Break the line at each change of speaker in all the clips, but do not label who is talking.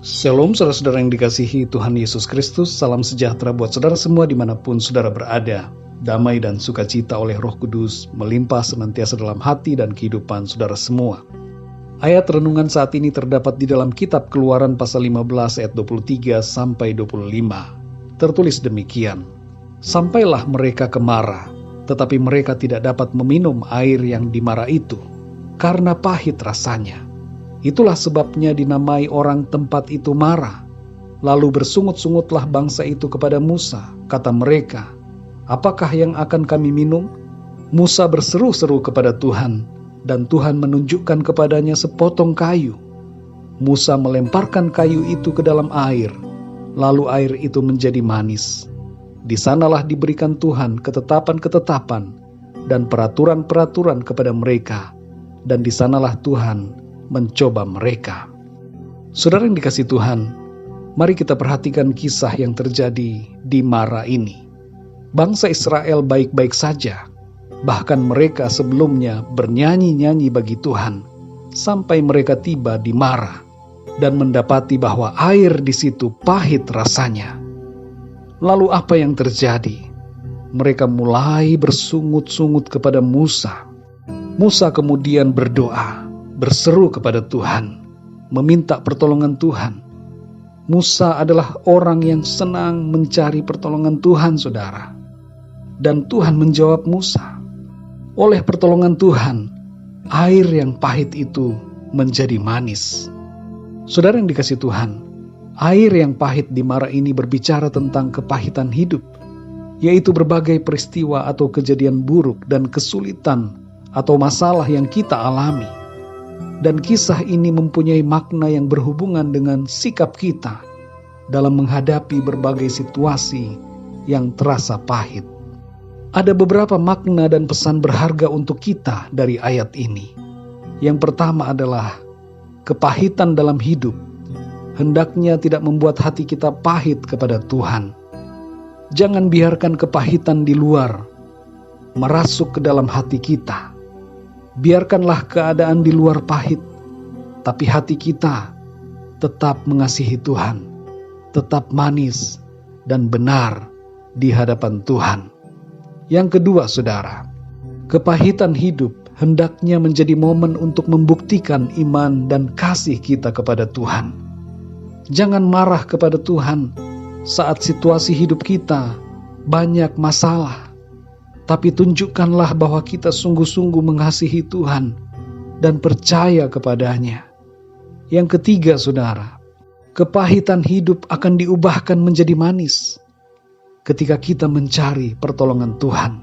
Shalom saudara-saudara yang dikasihi Tuhan Yesus Kristus. Salam sejahtera buat saudara semua dimanapun saudara berada. Damai dan sukacita oleh Roh Kudus melimpah senantiasa dalam hati dan kehidupan saudara semua. Ayat renungan saat ini terdapat di dalam kitab Keluaran pasal 15 ayat 23 sampai 25. Tertulis demikian. Sampailah mereka ke Mara, tetapi mereka tidak dapat meminum air yang di Mara itu, karena pahit rasanya. Itulah sebabnya dinamai orang tempat itu Mara. Lalu bersungut-sungutlah bangsa itu kepada Musa. Kata mereka, apakah yang akan kami minum? Musa berseru-seru kepada Tuhan, dan Tuhan menunjukkan kepadanya sepotong kayu. Musa melemparkan kayu itu ke dalam air, lalu air itu menjadi manis. Di sanalah diberikan Tuhan ketetapan-ketetapan dan peraturan-peraturan kepada mereka, dan di sanalah Tuhan mencoba mereka. Saudara yang dikasihi Tuhan, mari kita perhatikan kisah yang terjadi di Mara ini. Bangsa Israel baik-baik saja, bahkan mereka sebelumnya bernyanyi-nyanyi bagi Tuhan, sampai mereka tiba di Mara dan mendapati bahwa air di situ pahit rasanya. Lalu apa yang terjadi? Mereka mulai bersungut-sungut kepada Musa. Musa kemudian berdoa, berseru kepada Tuhan, meminta pertolongan Tuhan. Musa adalah orang yang senang mencari pertolongan Tuhan, saudara. Dan Tuhan menjawab Musa. Oleh pertolongan Tuhan, air yang pahit itu menjadi manis. Saudara yang dikasihi Tuhan, air yang pahit di Mara ini berbicara tentang kepahitan hidup, yaitu berbagai peristiwa atau kejadian buruk dan kesulitan atau masalah yang kita alami. Dan kisah ini mempunyai makna yang berhubungan dengan sikap kita dalam menghadapi berbagai situasi yang terasa pahit. Ada beberapa makna dan pesan berharga untuk kita dari ayat ini. Yang pertama adalah kepahitan dalam hidup hendaknya tidak membuat hati kita pahit kepada Tuhan. Jangan biarkan kepahitan di luar merasuk ke dalam hati kita. Biarkanlah keadaan di luar pahit, tapi hati kita tetap mengasihi Tuhan, tetap manis dan benar di hadapan Tuhan. Yang kedua, saudara, kepahitan hidup hendaknya menjadi momen untuk membuktikan iman dan kasih kita kepada Tuhan. Jangan marah kepada Tuhan saat situasi hidup kita banyak masalah. Tapi tunjukkanlah bahwa kita sungguh-sungguh mengasihi Tuhan dan percaya kepadanya. Yang ketiga, saudara, kepahitan hidup akan diubahkan menjadi manis ketika kita mencari pertolongan Tuhan.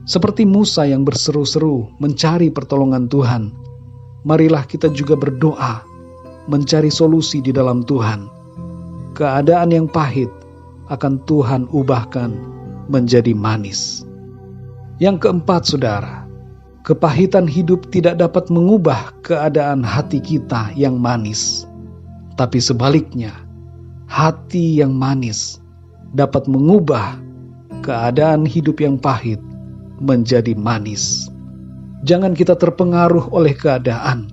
Seperti Musa yang berseru-seru mencari pertolongan Tuhan, marilah kita juga berdoa mencari solusi di dalam Tuhan. Keadaan yang pahit akan Tuhan ubahkan menjadi manis. Yang keempat, saudara, kepahitan hidup tidak dapat mengubah keadaan hati kita yang manis. Tapi sebaliknya, hati yang manis dapat mengubah keadaan hidup yang pahit menjadi manis. Jangan kita terpengaruh oleh keadaan,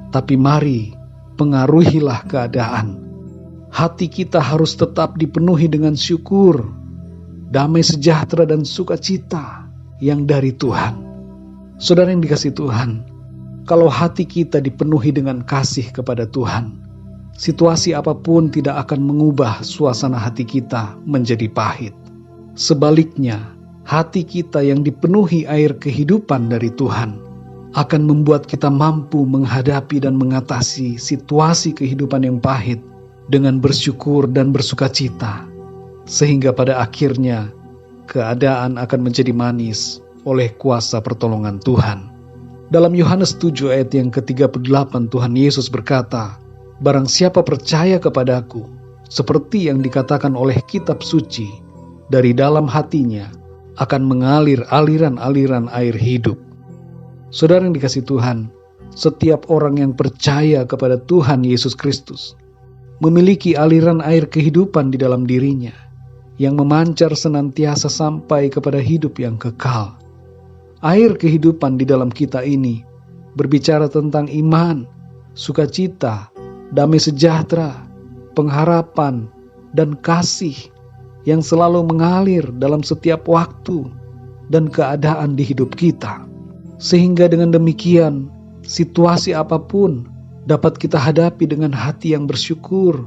tapi mari pengaruhilah keadaan. Hati kita harus tetap dipenuhi dengan syukur, damai sejahtera dan sukacita yang dari Tuhan. Saudara yang dikasihi Tuhan, kalau hati kita dipenuhi dengan kasih kepada Tuhan, situasi apapun tidak akan mengubah suasana hati kita menjadi pahit. Sebaliknya, hati kita yang dipenuhi air kehidupan dari Tuhan akan membuat kita mampu menghadapi dan mengatasi situasi kehidupan yang pahit dengan bersyukur dan bersukacita, sehingga pada akhirnya keadaan akan menjadi manis oleh kuasa pertolongan Tuhan. Dalam Yohanes 7 ayat yang ke-38 Tuhan Yesus berkata, barang siapa percaya kepadaku, seperti yang dikatakan oleh kitab suci, dari dalam hatinya akan mengalir aliran-aliran air hidup. Saudara yang dikasihi Tuhan, setiap orang yang percaya kepada Tuhan Yesus Kristus memiliki aliran air kehidupan di dalam dirinya, yang memancar senantiasa sampai kepada hidup yang kekal. Air kehidupan di dalam kita ini berbicara tentang iman, sukacita, damai sejahtera, pengharapan, dan kasih yang selalu mengalir dalam setiap waktu dan keadaan di hidup kita. Sehingga dengan demikian, situasi apapun dapat kita hadapi dengan hati yang bersyukur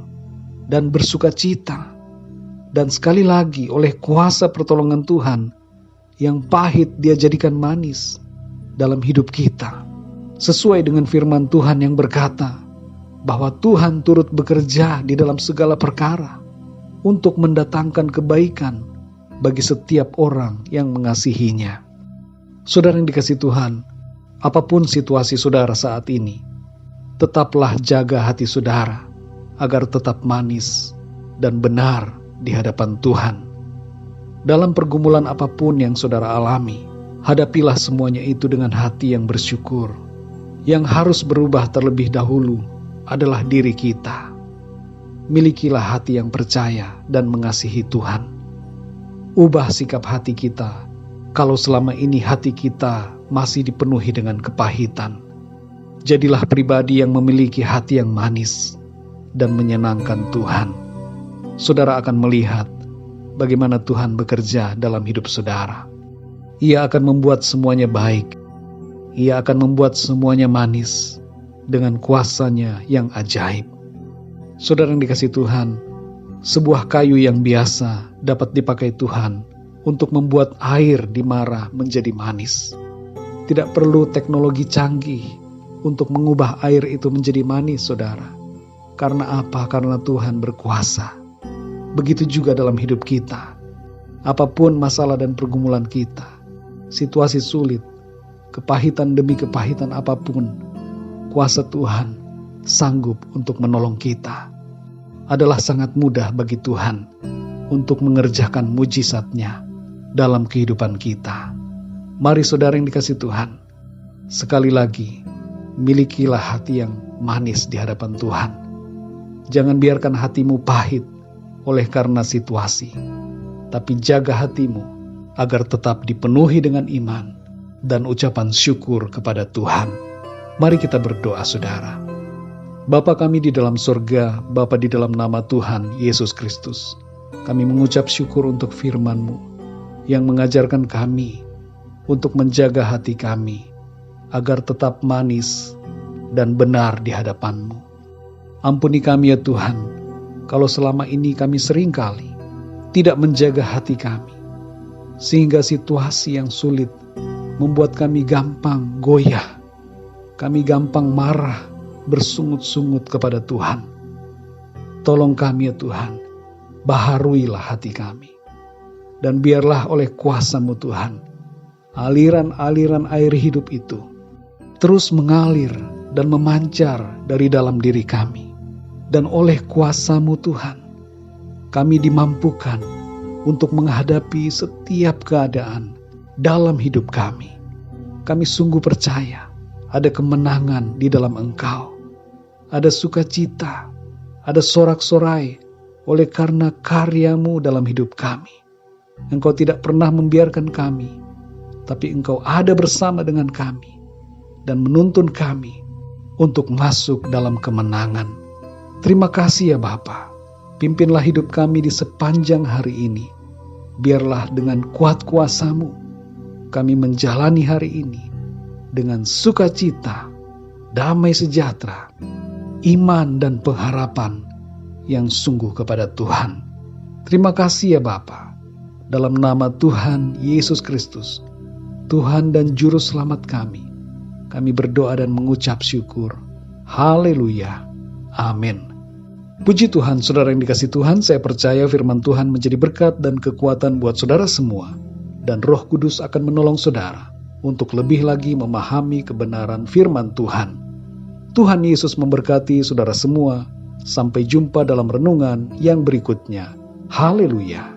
dan bersukacita. Dan sekali lagi oleh kuasa pertolongan Tuhan, yang pahit Dia jadikan manis dalam hidup kita. Sesuai dengan firman Tuhan yang berkata, bahwa Tuhan turut bekerja di dalam segala perkara untuk mendatangkan kebaikan bagi setiap orang yang mengasihinya. Saudara yang dikasihi Tuhan, apapun situasi saudara saat ini, tetaplah jaga hati saudara agar tetap manis dan benar di hadapan Tuhan. Dalam pergumulan apapun yang saudara alami, hadapilah semuanya itu dengan hati yang bersyukur. Yang harus berubah terlebih dahulu adalah diri kita. Milikilah hati yang percaya dan mengasihi Tuhan. Ubah sikap hati kita kalau selama ini hati kita masih dipenuhi dengan kepahitan. Jadilah pribadi yang memiliki hati yang manis dan menyenangkan Tuhan. Saudara akan melihat bagaimana Tuhan bekerja dalam hidup saudara. Ia akan membuat semuanya baik. Ia akan membuat semuanya manis dengan kuasa-Nya yang ajaib. Saudara yang dikasihi Tuhan, sebuah kayu yang biasa dapat dipakai Tuhan untuk membuat air di marah menjadi manis. Tidak perlu teknologi canggih untuk mengubah air itu menjadi manis, saudara. Karena apa? Karena Tuhan berkuasa. Begitu juga dalam hidup kita. Apapun masalah dan pergumulan kita, situasi sulit, kepahitan demi kepahitan apapun, kuasa Tuhan sanggup untuk menolong kita. Adalah sangat mudah bagi Tuhan untuk mengerjakan mujizat-Nya dalam kehidupan kita. Mari saudara yang dikasihi Tuhan, sekali lagi, milikilah hati yang manis di hadapan Tuhan. Jangan biarkan hatimu pahit oleh karena situasi, tapi jaga hatimu agar tetap dipenuhi dengan iman dan ucapan syukur kepada Tuhan. Mari kita berdoa, saudara. Bapa kami di dalam surga, Bapa di dalam nama Tuhan Yesus Kristus, kami mengucap syukur untuk firman-Mu yang mengajarkan kami untuk menjaga hati kami agar tetap manis dan benar di hadapan-Mu. Ampuni kami ya Tuhan, kalau selama ini kami seringkali tidak menjaga hati kami, sehingga situasi yang sulit membuat kami gampang goyah, kami gampang marah, bersungut-sungut kepada Tuhan. Tolong kami ya Tuhan, baharuilah hati kami, dan biarlah oleh kuasa-Mu Tuhan, aliran-aliran air hidup itu terus mengalir dan memancar dari dalam diri kami. Dan oleh kuasa-Mu Tuhan, kami dimampukan untuk menghadapi setiap keadaan dalam hidup kami. Kami sungguh percaya ada kemenangan di dalam Engkau. Ada sukacita, ada sorak-sorai oleh karena karya-Mu dalam hidup kami. Engkau tidak pernah membiarkan kami, tapi Engkau ada bersama dengan kami dan menuntun kami untuk masuk dalam kemenangan. Terima kasih ya Bapa. Pimpinlah hidup kami di sepanjang hari ini. Biarlah dengan kuat kuasa-Mu kami menjalani hari ini dengan sukacita, damai sejahtera, iman dan pengharapan yang sungguh kepada Tuhan. Terima kasih ya Bapa. Dalam nama Tuhan Yesus Kristus, Tuhan dan Juru Selamat kami berdoa dan mengucap syukur. Haleluya. Amin. Puji Tuhan, saudara yang dikasihi Tuhan, saya percaya firman Tuhan menjadi berkat dan kekuatan buat saudara semua. Dan Roh Kudus akan menolong saudara untuk lebih lagi memahami kebenaran firman Tuhan. Tuhan Yesus memberkati saudara semua. Sampai jumpa dalam renungan yang berikutnya. Haleluya.